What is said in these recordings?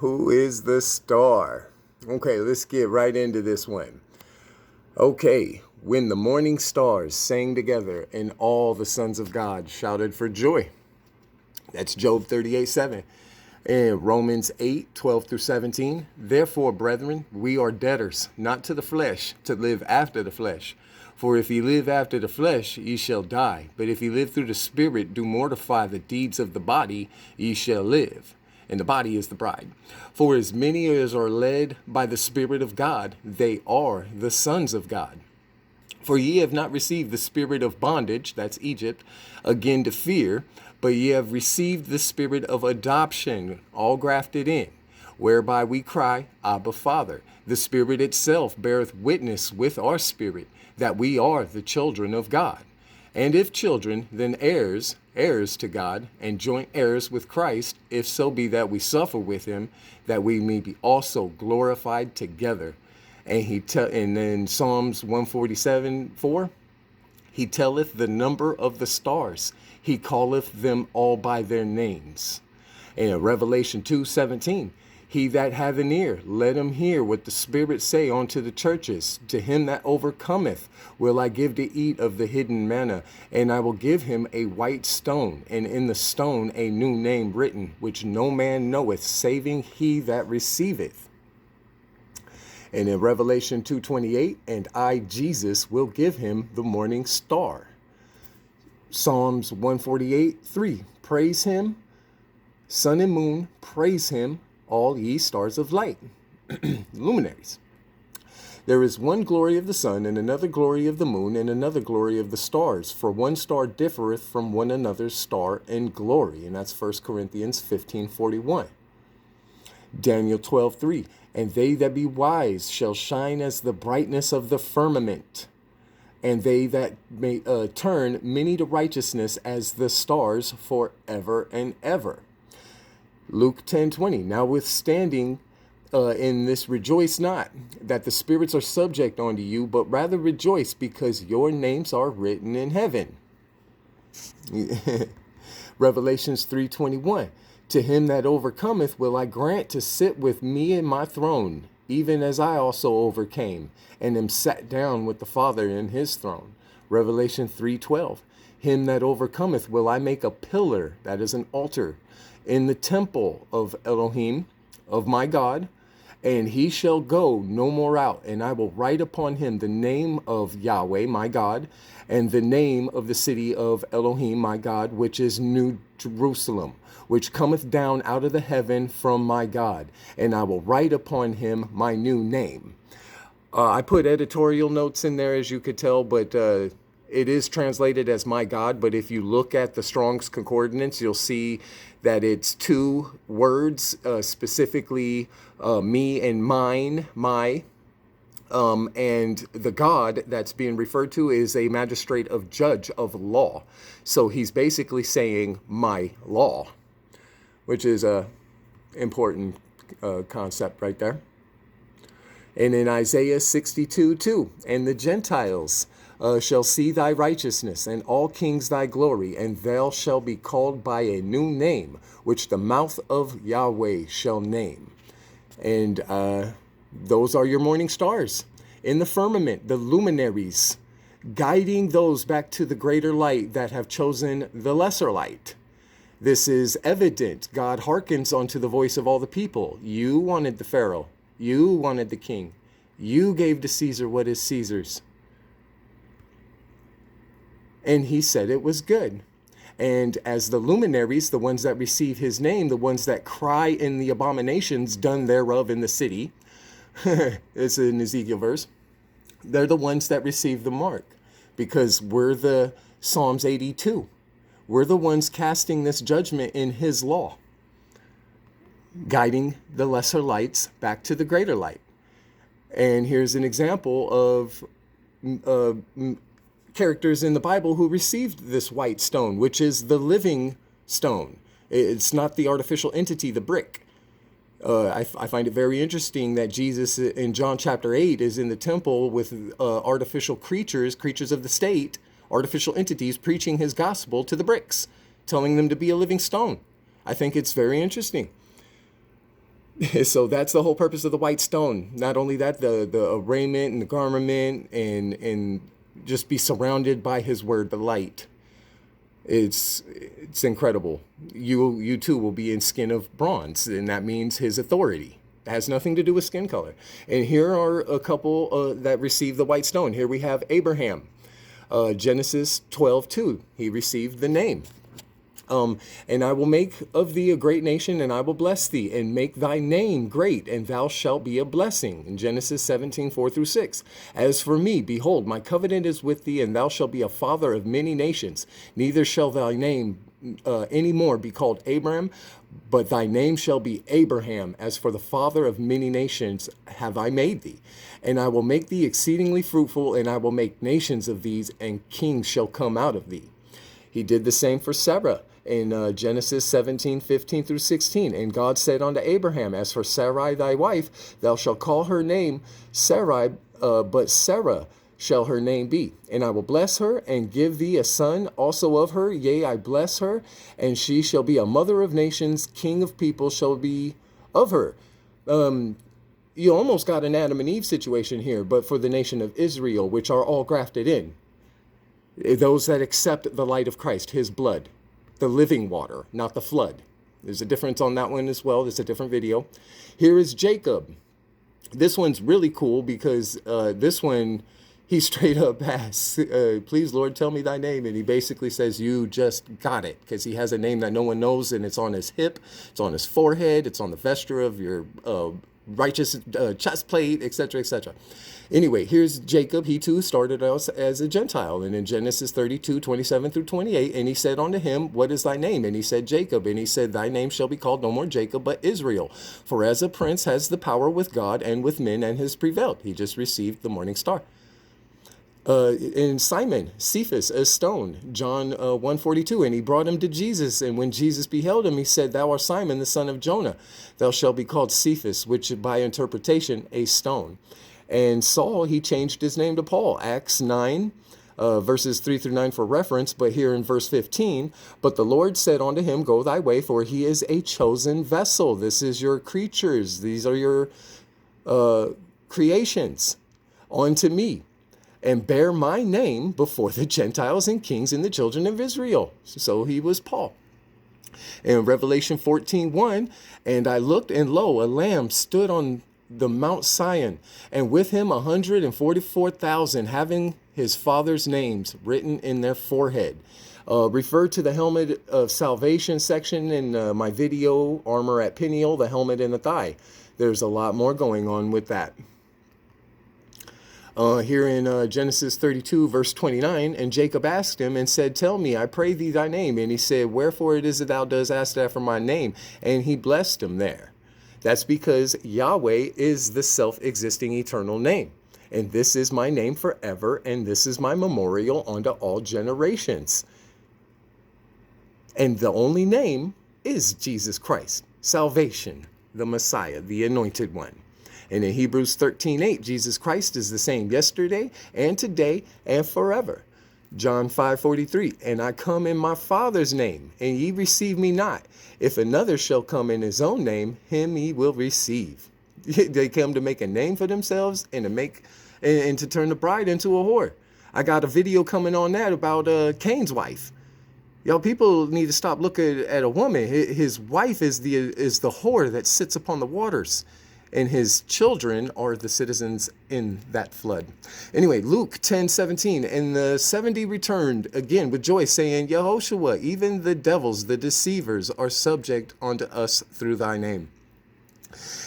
Who is the star? Okay, let's get right into this one. Okay, when the morning stars sang together and all the sons of God shouted for joy. That's Job 38:7. And Romans 8:12 through 17. Therefore, brethren, we are debtors, not to the flesh, to live after the flesh. For if ye live after the flesh, ye shall die. But if ye live through the Spirit, do mortify the deeds of the body, ye shall live. And the body is the bride. For as many as are led by the Spirit of God, they are the sons of God. For ye have not received the spirit of bondage, that's Egypt, again to fear, but ye have received the spirit of adoption, all grafted in, whereby we cry, Abba, Father. The Spirit itself beareth witness with our spirit that we are the children of God. And if children, then heirs, heirs to God, and joint heirs with Christ, if so be that we suffer with him, that we may be also glorified together. And then Psalms 147:4, he telleth the number of the stars. He calleth them all by their names. And Revelation 2:17, he that hath an ear, let him hear what the Spirit say unto the churches. To him that overcometh will I give to eat of the hidden manna, and I will give him a white stone, and in the stone a new name written, which no man knoweth, saving he that receiveth. And in Revelation 2:28, and I, Jesus, will give him the morning star. Psalms 148:3, praise him, sun and moon, praise him, all ye stars of light, luminaries. There is one glory of the sun, and another glory of the moon, and another glory of the stars. For one star differeth from one another's star in glory. And that's 1 Corinthians 15:41. Daniel 12:3, and they that be wise shall shine as the brightness of the firmament, and they that may turn many to righteousness as the stars forever and ever. Luke 10:20, notwithstanding in this rejoice not, that the spirits are subject unto you, but rather rejoice because your names are written in heaven. Revelations 3:21, to him that overcometh will I grant to sit with me in my throne, even as I also overcame, and am sat down with the Father in his throne. Revelation 3:12, him that overcometh will I make a pillar, that is an altar, in the temple of Elohim, of my God, and he shall go no more out, and I will write upon him the name of Yahweh, my God, and the name of the city of Elohim, my God, which is New Jerusalem, which cometh down out of the heaven from my God, and I will write upon him my new name. I put editorial notes in there, as you could tell, but it is translated as my God. But if you look at the Strong's Concordance, you'll see that it's two words, specifically me and mine, my. And the God that's being referred to is a magistrate of judge of law. So he's basically saying my law, which is a important concept right there. And in Isaiah 62:2, and the Gentiles shall see thy righteousness, and all kings thy glory, and thou shalt be called by a new name, which the mouth of Yahweh shall name. And those are your morning stars in the firmament, the luminaries, guiding those back to the greater light that have chosen the lesser light. This is evident. God hearkens unto the voice of all the people. You wanted the Pharaoh. You wanted the king. You gave to Caesar what is Caesar's. And he said it was good. And as the luminaries, the ones that receive his name, the ones that cry in the abominations done thereof in the city, it's an Ezekiel verse, they're the ones that receive the mark, because we're the Psalms 82. We're the ones casting this judgment in his law, guiding the lesser lights back to the greater light. And here's an example of characters in the Bible who received this white stone, which is the living stone. It's not the artificial entity, the brick. I find it very interesting that Jesus in John chapter 8 is in the temple with artificial creatures of the state, artificial entities, preaching his gospel to the bricks, telling them to be a living stone. I think it's very interesting. So that's the whole purpose of the white stone. Not only that, the raiment and the garment and just be surrounded by his word, the light. It's incredible. You too will be in skin of bronze, and that means his authority. It has nothing to do with skin color. And here are a couple that received the white stone. Here we have Abraham. Genesis 12:2. He received the name. And I will make of thee a great nation, and I will bless thee, and make thy name great, and thou shalt be a blessing. In Genesis 17:4-6. As for me, behold, my covenant is with thee, and thou shalt be a father of many nations. Neither shall thy name any more be called Abram, but thy name shall be Abraham. As for the father of many nations have I made thee. And I will make thee exceedingly fruitful, and I will make nations of these, and kings shall come out of thee. He did the same for Sarah in Genesis 17:15-16. And God said unto Abraham, as for Sarai thy wife, thou shalt call her name Sarai, but Sarah shall her name be. And I will bless her, and give thee a son also of her. Yea, I bless her, and she shall be a mother of nations. King of people shall be of her. You almost got an Adam and Eve situation here, but for the nation of Israel, which are all grafted in. Those that accept the light of Christ, his blood, the living water, not the flood. There's a difference on that one as well. There's a different video. Here is Jacob. This one's really cool because this one, he straight up asks, please, Lord, tell me thy name. And he basically says, you just got it, because he has a name that no one knows, and it's on his hip, it's on his forehead, it's on the vesture of your righteous chest plate, etc., etc. Anyway, here's Jacob. He too started out as a Gentile. And in Genesis 32:27-28, and he said unto him, what is thy name? And he said, Jacob. And he said, thy name shall be called no more Jacob, but Israel. For as a prince has the power with God and with men, and has prevailed. He just received the morning star. In Simon, Cephas, a stone, John 1:42, and he brought him to Jesus. And when Jesus beheld him, he said, thou art Simon, the son of Jonah. Thou shalt be called Cephas, which by interpretation, a stone. And Saul, he changed his name to Paul. Acts 9, verses 3-9 for reference. But here in verse 15, but the Lord said unto him, go thy way, for he is a chosen vessel. This is your creatures. These are your creations unto me. And bear my name before the Gentiles and kings and the children of Israel. So he was Paul. In Revelation 14:1, and I looked, and lo, a lamb stood on the Mount Sion, and with him 144,000, having his father's names written in their forehead. Refer to the helmet of salvation section in my video, Armor at Peniel, the helmet in the thigh. There's a lot more going on with that. Here in Genesis 32, verse 29, and Jacob asked him and said, tell me, I pray thee, thy name. And he said, wherefore it is that thou dost ask that for my name? And he blessed him there. That's because Yahweh is the self-existing eternal name. And this is my name forever, and this is my memorial unto all generations. And the only name is Jesus Christ, salvation, the Messiah, the anointed one. And in Hebrews 13:8, Jesus Christ is the same yesterday and today and forever. John 5:43, and I come in my Father's name, and ye receive me not. If another shall come in his own name, him ye will receive. They come to make a name for themselves and to turn the bride into a whore. I got a video coming on that about Cain's wife. Y'all, people need to stop looking at a woman. His wife is the whore that sits upon the waters, and his children are the citizens in that flood. Anyway, Luke 10:17, and the 70 returned again with joy, saying, Yehoshua, even the devils, the deceivers, are subject unto us through thy name.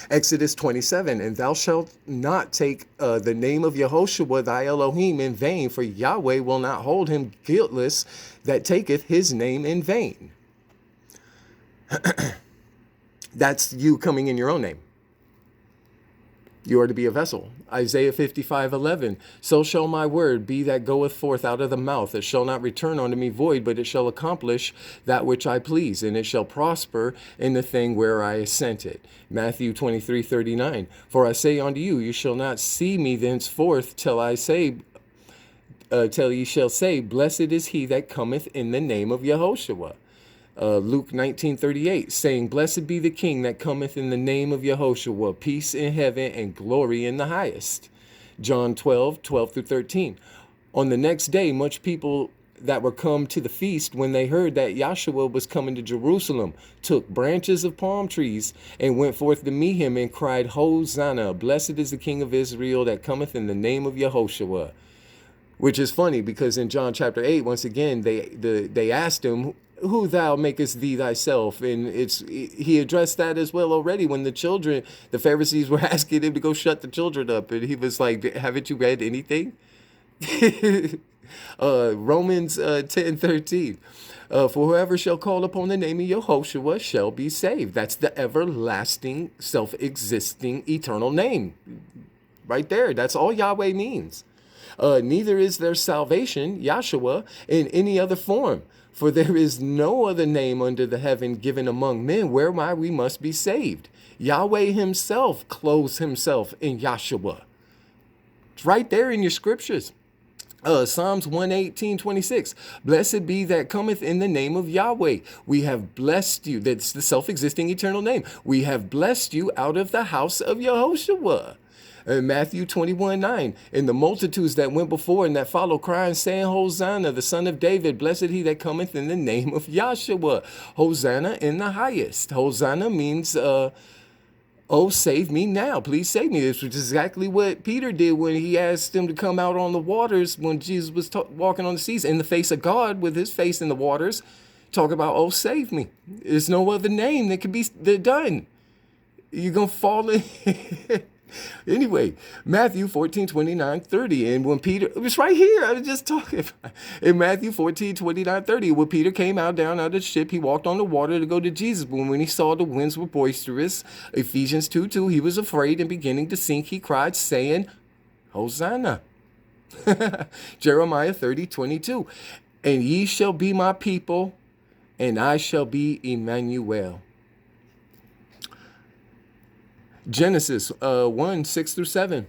Exodus 27, and thou shalt not take the name of Yehoshua thy Elohim in vain, for Yahweh will not hold him guiltless that taketh his name in vain. That's you coming in your own name. You are to be a vessel. Isaiah 55:11. So shall my word be that goeth forth out of the mouth. It shall not return unto me void, but it shall accomplish that which I please, and it shall prosper in the thing where I sent it. Matthew 23:39. For I say unto you, you shall not see me thenceforth till ye shall say, blessed is he that cometh in the name of Yehoshua. Luke 19:38, saying, "Blessed be the King that cometh in the name of Yehoshua, peace in heaven and glory in the highest." John 12:12 through 13. On the next day, much people that were come to the feast, when they heard that Yahshua was coming to Jerusalem, took branches of palm trees and went forth to meet him and cried, "Hosanna, blessed is the King of Israel that cometh in the name of Yehoshua." Which is funny because in John chapter 8, once again, they asked him, "Who thou makest thee thyself?" And he addressed that as well already when the Pharisees were asking him to go shut the children up. And he was like, "Haven't you read anything?" Romans 10:13. For whoever shall call upon the name of Yehoshua shall be saved. That's the everlasting, self-existing, eternal name. Right there. That's all Yahweh means. Neither is there salvation, Yahshua, in any other form. For there is no other name under the heaven given among men whereby we must be saved. Yahweh himself clothes himself in Yahshua. It's right there in your scriptures. Psalms 118:26. Blessed be that cometh in the name of Yahweh. We have blessed you. That's the self-existing eternal name. We have blessed you out of the house of Yehoshua. Matthew 21:9. And the multitudes that went before and that followed, crying, saying, Hosanna, the son of David. Blessed he that cometh in the name of Yahshua. Hosanna in the highest. Hosanna means, oh, save me now. Please save me. This was exactly what Peter did when he asked him to come out on the waters when Jesus was walking on the seas in the face of God with his face in the waters. Talk about, oh, save me. There's no other name that could be done. You're going to fall in. Anyway, Matthew 14:29-30. And when Peter, it was right here, I was just talking about. In Matthew 14:29-30, when Peter came out down out of the ship, he walked on the water to go to Jesus. But when he saw the winds were boisterous, Ephesians 2:2, he was afraid and beginning to sink, he cried, saying, Hosanna. Jeremiah 30:22. And ye shall be my people, and I shall be Emmanuel. Genesis 1:6-7.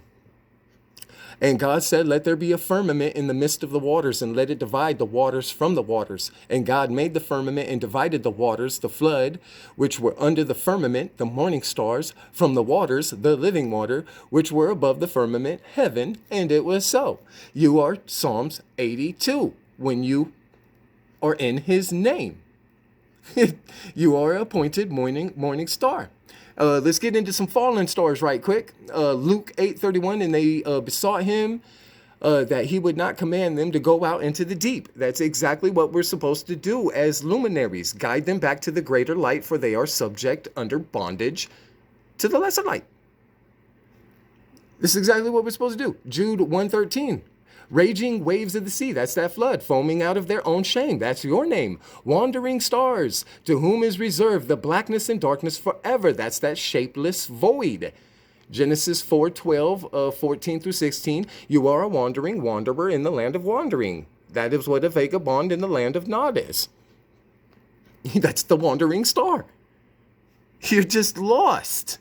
And God said, let there be a firmament in the midst of the waters, and let it divide the waters from the waters. And God made the firmament and divided the waters, the flood, which were under the firmament, the morning stars, from the waters, the living water, which were above the firmament, heaven. And it was so. You are Psalms 82 when you are in his name. You are appointed morning star. Let's get into some fallen stars right quick. Luke 8:31, and they besought him that he would not command them to go out into the deep. That's exactly what we're supposed to do as luminaries. Guide them back to the greater light, for they are subject under bondage to the lesser light. This is exactly what we're supposed to do. Jude 1:13. Raging waves of the sea, that's that flood, foaming out of their own shame. That's your name. Wandering stars, to whom is reserved the blackness and darkness forever. That's that shapeless void. Genesis 4:12, 14-16. You are a wandering wanderer in the land of wandering. That is what a vagabond in the land of Nod is. That's the wandering star. You're just lost.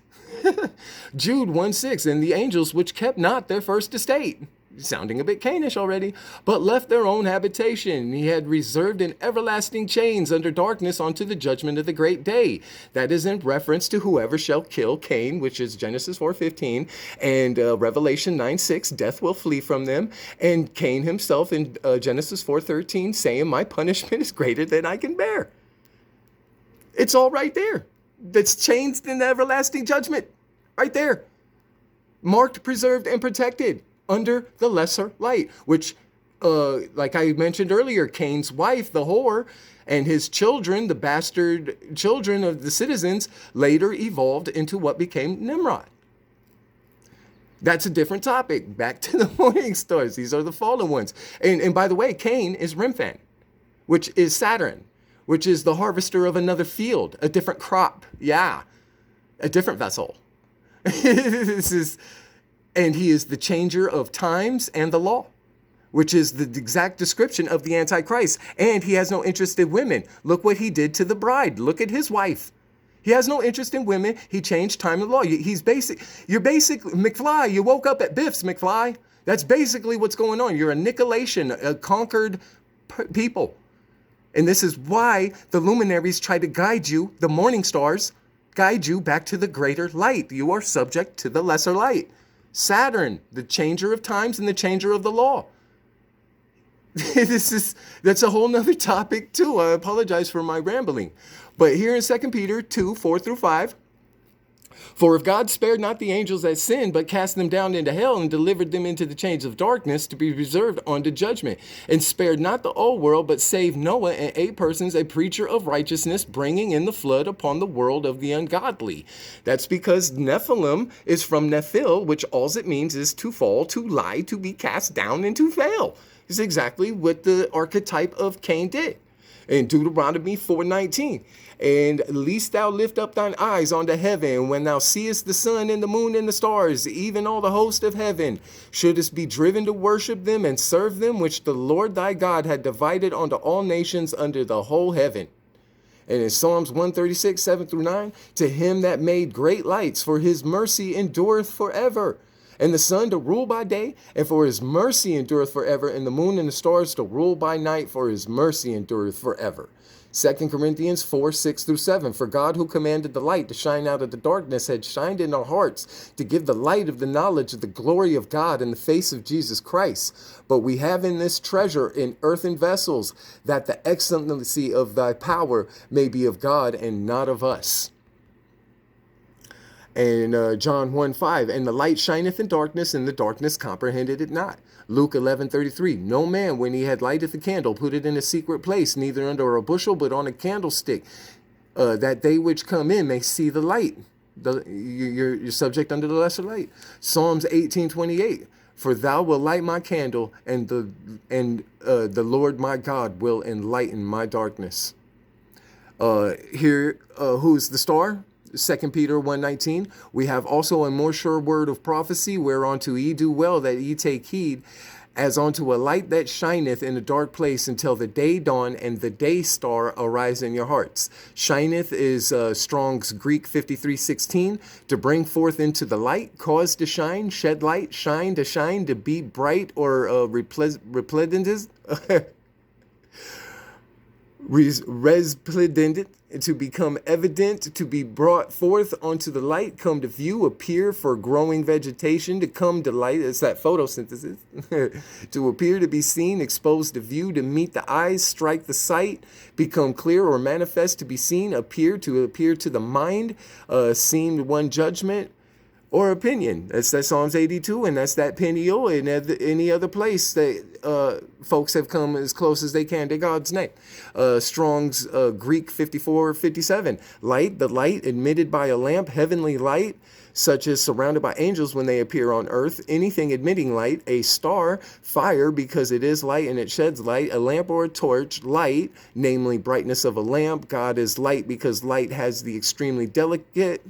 Jude 1:6. And the angels which kept not their first estate. Sounding a bit Cainish already, but left their own habitation. He had reserved in everlasting chains under darkness unto the judgment of the great day. That is in reference to whoever shall kill Cain, which is Genesis 4:15, and Revelation 9:6, death will flee from them. And Cain himself in Genesis 4:13, saying, my punishment is greater than I can bear. It's all right there. That's changed in the everlasting judgment. Right there. Marked, preserved, and protected under the lesser light, which, like I mentioned earlier, Cain's wife, the whore, and his children, the bastard children of the citizens, later evolved into what became Nimrod. That's a different topic. Back to the morning stars. These are the fallen ones. And by the way, Cain is Remphan, which is Saturn, which is the harvester of another field, a different crop. Yeah, a different vessel. And he is the changer of times and the law, which is the exact description of the Antichrist. And he has no interest in women. Look what he did to the bride. Look at his wife. He has no interest in women. He changed time and law. You're basic, McFly, you woke up at Biff's, McFly. That's basically what's going on. You're a Nicolation, a conquered people. And this is why the luminaries try to guide you, the morning stars, guide you back to the greater light. You are subject to the lesser light. Saturn, the changer of times and the changer of the law. That's a whole nother topic too. I apologize for my rambling. But here in 2 Peter 2, 4 through 5, for if God spared not the angels that sinned, but cast them down into hell and delivered them into the chains of darkness to be reserved unto judgment, and spared not the old world, but saved Noah and 8 persons, a preacher of righteousness, bringing in the flood upon the world of the ungodly. That's because Nephilim is from Nephil, which all it means is to fall, to lie, to be cast down, and to fail. It's exactly what the archetype of Cain did. In Deuteronomy 4:19, and lest thou lift up thine eyes unto heaven, when thou seest the sun and the moon and the stars, even all the host of heaven, shouldest be driven to worship them and serve them, which the Lord thy God had divided unto all nations under the whole heaven. And in Psalms 136, 7 through 9, to him that made great lights, for his mercy endureth forever. And the sun to rule by day, and for his mercy endureth forever. And the moon and the stars to rule by night, for his mercy endureth forever. 2 Corinthians 4, 6 through 7. For God, who commanded the light to shine out of the darkness, had shined in our hearts to give the light of the knowledge of the glory of God in the face of Jesus Christ. But we have in this treasure in earthen vessels, that the excellency of thy power may be of God and not of us. And John 1:5, and the light shineth in darkness, and the darkness comprehended it not. Luke 11:33, no man, when he had lighted the candle, put it in a secret place, neither under a bushel, but on a candlestick, that they which come in may see the light. You're subject under the lesser light. Psalms 18:28, for thou wilt light my candle, and the Lord my God will enlighten my darkness. Who's the star? 2 Peter 1:19, we have also a more sure word of prophecy, whereunto ye do well that ye take heed, as unto a light that shineth in a dark place until the day dawn and the day star arise in your hearts. Shineth is Strong's Greek 53:16, to bring forth into the light, cause to shine, shed light, shine, to be bright or resplendent. Resplendent, to become evident, to be brought forth onto the light, come to view, appear for growing vegetation, to come to light. It's that photosynthesis. To appear, to be seen, exposed to view, to meet the eyes, strike the sight, become clear or manifest, to be seen, appear to the mind, seem one judgment or opinion. That's that Psalms 82, and that's that Peniel, and any other place that folks have come as close as they can to God's name. Strong's Greek 54:57, light, the light admitted by a lamp, heavenly light, such as surrounded by angels when they appear on earth. Anything admitting light. A star, fire, because it is light and it sheds light. A lamp or a torch, light, namely brightness of a lamp. God is light because light has the extremely delicate,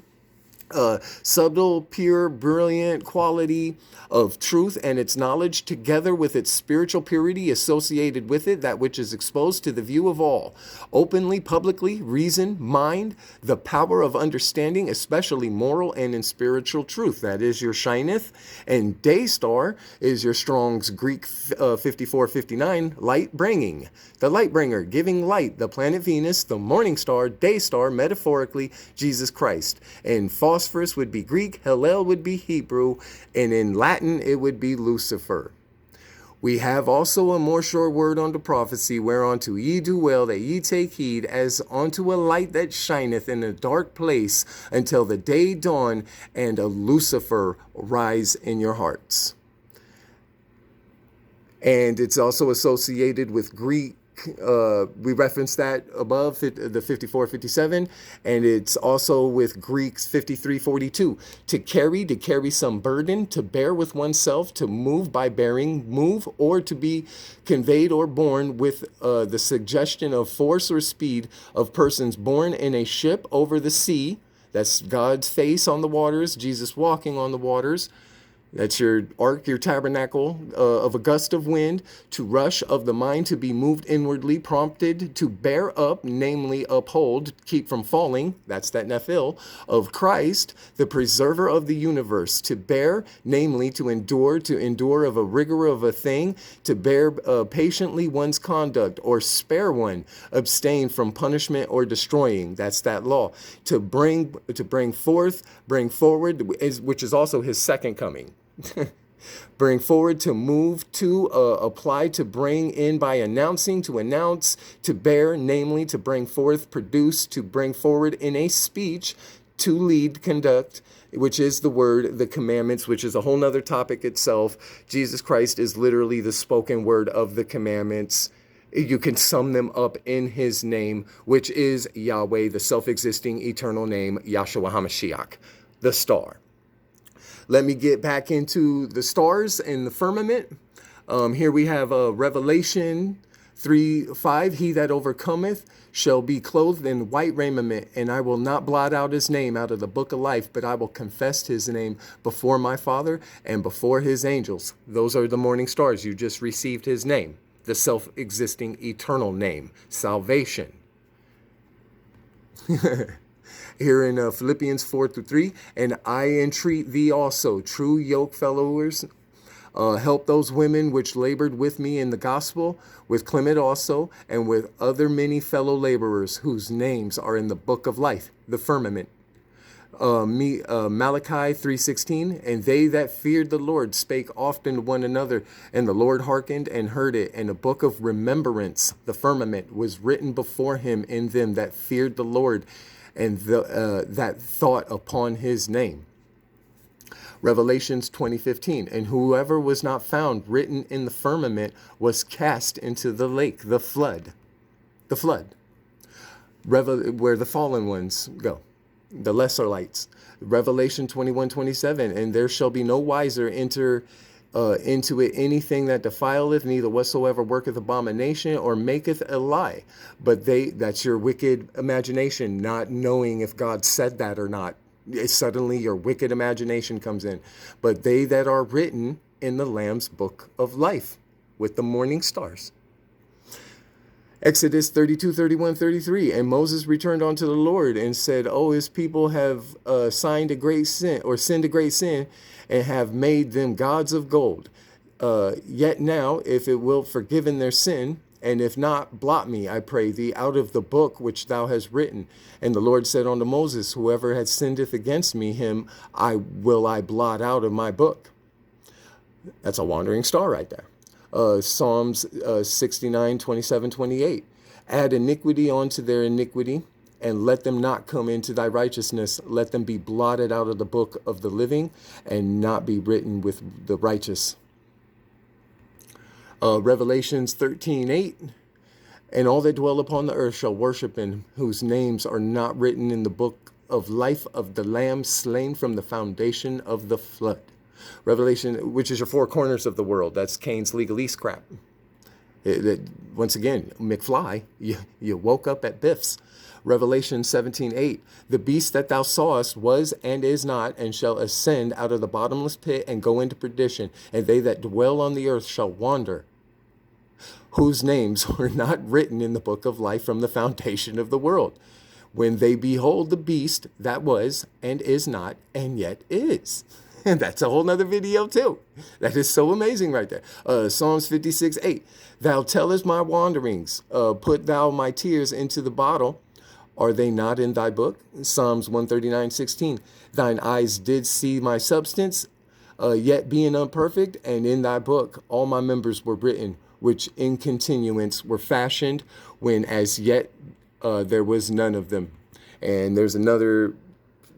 subtle, pure, brilliant quality of truth and its knowledge, together with its spiritual purity associated with it, that which is exposed to the view of all, openly, publicly, reason, mind, the power of understanding, especially moral and in spiritual truth. That is your shineth. And day star is your Strong's Greek 54:59, light bringing. The light bringer, giving light, the planet Venus, the morning star, day star, metaphorically, Jesus Christ. And phosphorus would be Greek, Hallel would be Hebrew, and in Latin it would be Lucifer. We have also a more sure word unto prophecy, whereunto ye do well that ye take heed, as unto a light that shineth in a dark place until the day dawn and a Lucifer rise in your hearts. And it's also associated with Greek. We referenced that above, the 54:57, and it's also with Greek's 53:42. To carry some burden, to bear with oneself, to move by bearing, move, or to be conveyed or borne with the suggestion of force or speed of persons born in a ship over the sea. That's God's face on the waters, Jesus walking on the waters. That's your ark, your tabernacle, of a gust of wind, to rush of the mind, to be moved inwardly, prompted to bear up, namely uphold, keep from falling, that's that nephil, of Christ, the preserver of the universe, to bear, namely to endure of a rigor of a thing, to bear patiently one's conduct, or spare one, abstain from punishment or destroying, that's that law, to bring forth, bring forward, which is also his second coming. Bring forward, to move, to apply, to bring in by announcing, to announce, to bear, namely to bring forth, produce, to bring forward in a speech, to lead, conduct, which is the word, the commandments, which is a whole nother topic itself. Jesus Christ is literally the spoken word of the commandments. You can sum them up in his name, which is Yahweh, the self-existing eternal name, Yahshua HaMashiach, the star. Let me get back into the stars in the firmament. Here we have Revelation 3:5. He that overcometh shall be clothed in white raiment, and I will not blot out his name out of the book of life, but I will confess his name before my Father and before his angels. Those are the morning stars. You just received his name, the self-existing eternal name, salvation. Here in Philippians 4-3, and I entreat thee also, true yoke followers, help those women which labored with me in the gospel, with Clement also, and with other many fellow laborers whose names are in the book of life, the firmament. Malachi 3:16, and they that feared the Lord spake often to one another, and the Lord hearkened and heard it, and a book of remembrance, the firmament, was written before him in them that feared the Lord, and that thought upon his name. Revelations 20:15, and whoever was not found written in the firmament was cast into the lake, the flood, where the fallen ones go, the lesser lights. Revelation 21:27, and there shall be no wiser enter into it anything that defileth, neither whatsoever worketh abomination or maketh a lie. But that's your wicked imagination, not knowing if God said that or not. Suddenly your wicked imagination comes in. But they that are written in the Lamb's book of life with the morning stars. Exodus 32:31-33, and Moses returned unto the Lord and said, oh, his people have sinned a great sin, and have made them gods of gold. Yet now, if it will forgiven their sin, and if not, blot me, I pray thee, out of the book which thou hast written. And the Lord said unto Moses, whoever had sinneth against me, him I blot out of my book. That's a wandering star right there. Psalms 69:27-28. Add iniquity unto their iniquity, and let them not come into thy righteousness. Let them be blotted out of the book of the living, and not be written with the righteous. Revelations 13:8. And all that dwell upon the earth shall worship him, whose names are not written in the book of life of the Lamb slain from the foundation of the flood. Revelation, which is your four corners of the world. That's Cain's legalese crap. Once again, McFly, you woke up at Biff's. Revelation 17:8. The beast that thou sawest was and is not, and shall ascend out of the bottomless pit and go into perdition. And they that dwell on the earth shall wander, whose names were not written in the book of life from the foundation of the world, when they behold the beast that was and is not and yet is. And that's a whole nother video too. That is so amazing right there. Psalms 56:8. Thou tellest my wanderings, put thou my tears into the bottle. Are they not in thy book? Psalms 139:16. Thine eyes did see my substance, yet being unperfect, and in thy book all my members were written, which in continuance were fashioned, when as yet there was none of them. And there's another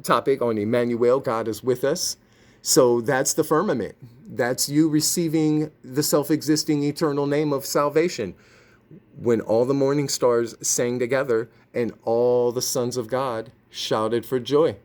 topic on Emmanuel, God is with us. So that's the firmament. That's you receiving the self-existing eternal name of salvation. When all the morning stars sang together and all the sons of God shouted for joy.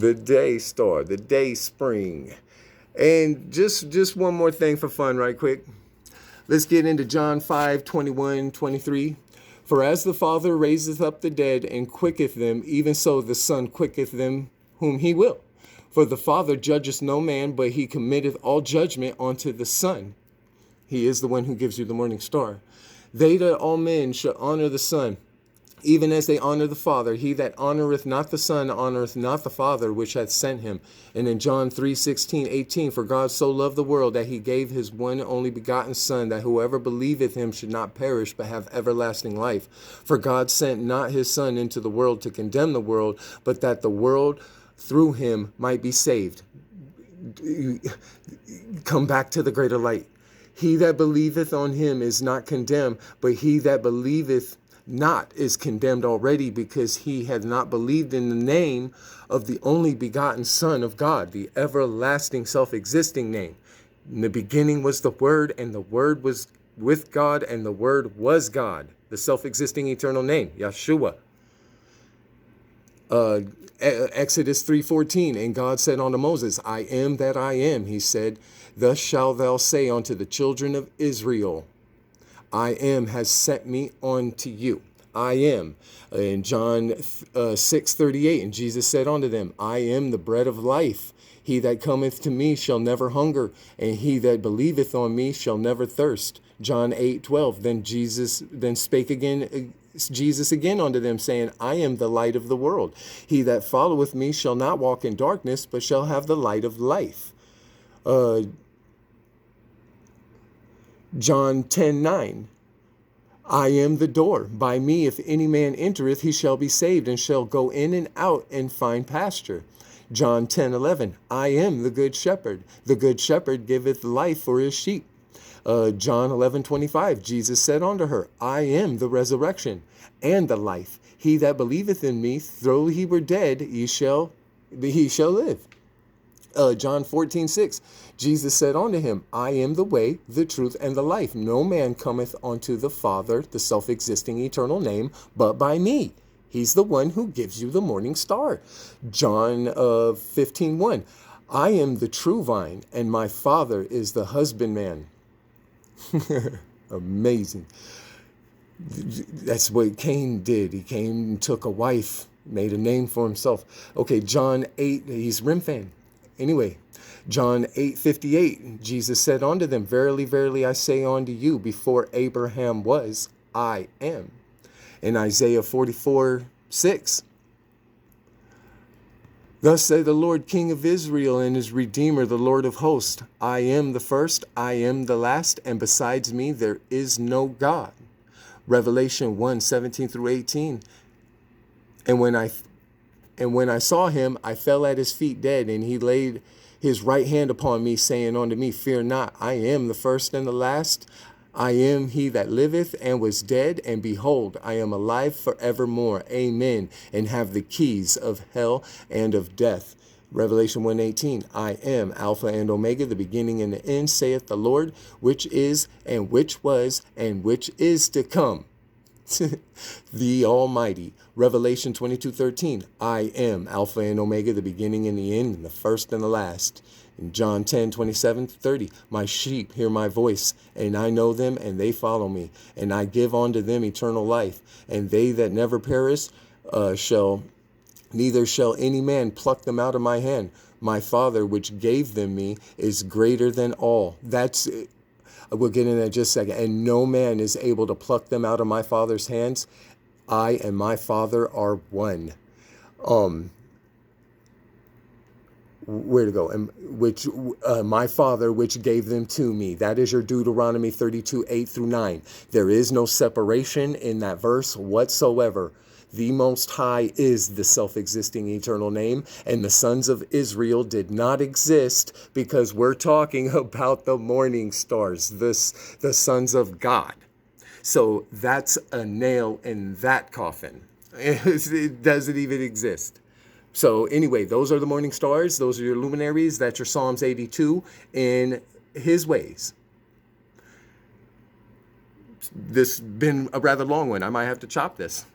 the day star, the day spring. And just one more thing for fun right quick. Let's get into John 5:21-23. For as the Father raiseth up the dead and quicketh them, even so the Son quicketh them whom he will. For the Father judgeth no man, but he committeth all judgment unto the Son. He is the one who gives you the morning star. They that all men shall honor the Son, even as they honor the Father. He that honoreth not the Son honoreth not the Father which hath sent him. And in John 3:16-18, for God so loved the world that he gave his one only begotten Son, that whoever believeth him should not perish, but have everlasting life. For God sent not his Son into the world to condemn the world, but that the world through him might be saved. Come back to the greater light. He that believeth on him is not condemned, but he that believeth not is condemned already, because he hath not believed in the name of the only begotten Son of God, the everlasting self-existing name. In the beginning was the Word, and the Word was with God, and the Word was God, the self-existing eternal name, Yeshua. Exodus 3:14, and God said unto Moses, I am that I am. He said, thus shalt thou say unto the children of Israel, I am has sent me unto you. I am. In John 6:38, and Jesus said unto them, I am the bread of life. He that cometh to me shall never hunger, and he that believeth on me shall never thirst. John 8:12, then spake again Jesus again unto them, saying, I am the light of the world. He that followeth me shall not walk in darkness, but shall have the light of life. John 10:9, I am the door. By me, if any man entereth, he shall be saved, and shall go in and out and find pasture. John 10:11, I am the good shepherd. The good shepherd giveth life for his sheep. John 11:25, Jesus said unto her, I am the resurrection and the life. He that believeth in me, though he were dead, he shall live. John 14:6, Jesus said unto him, I am the way, the truth, and the life. No man cometh unto the Father, the self-existing eternal name, but by me. He's the one who gives you the morning star. John 15:1, I am the true vine, and my Father is the husbandman. Amazing. That's what Cain did. He came and took a wife, made a name for himself. Okay, John 8, he's Rimfan. Anyway, John 8:58, Jesus said unto them, verily, verily, I say unto you, before Abraham was, I am. In Isaiah 44:6, thus saith the Lord, King of Israel, and his Redeemer, the Lord of hosts, I am the first, I am the last, and besides me there is no God. Revelation 1:17-18, and when I saw him, I fell at his feet dead, and he laid his right hand upon me, saying unto me, fear not, I am the first and the last. I am he that liveth and was dead, and behold, I am alive forevermore. Amen. And have the keys of hell and of death. Revelation 1:18, I am Alpha and Omega, the beginning and the end, saith the Lord, which is, and which was, and which is to come, the Almighty. Revelation 22:13, I am Alpha and Omega, the beginning and the end, and the first and the last. In John 10:27-30, my sheep hear my voice, and I know them, and they follow me, and I give unto them eternal life, and they that never perish neither shall any man pluck them out of my hand. My Father, which gave them me, is greater than all. We'll get into that in just a second. And no man is able to pluck them out of my Father's hands. I and my Father are one. Where to go? And which my Father, which gave them to me. That is your Deuteronomy 32:8-9. There is no separation in that verse whatsoever. The Most High is the self-existing eternal name, and the sons of Israel did not exist, because we're talking about the morning stars, the sons of God. So that's a nail in that coffin. It doesn't even exist. So anyway, those are the morning stars. Those are your luminaries. That's your Psalms 82 in his ways. This has been a rather long one. I might have to chop this.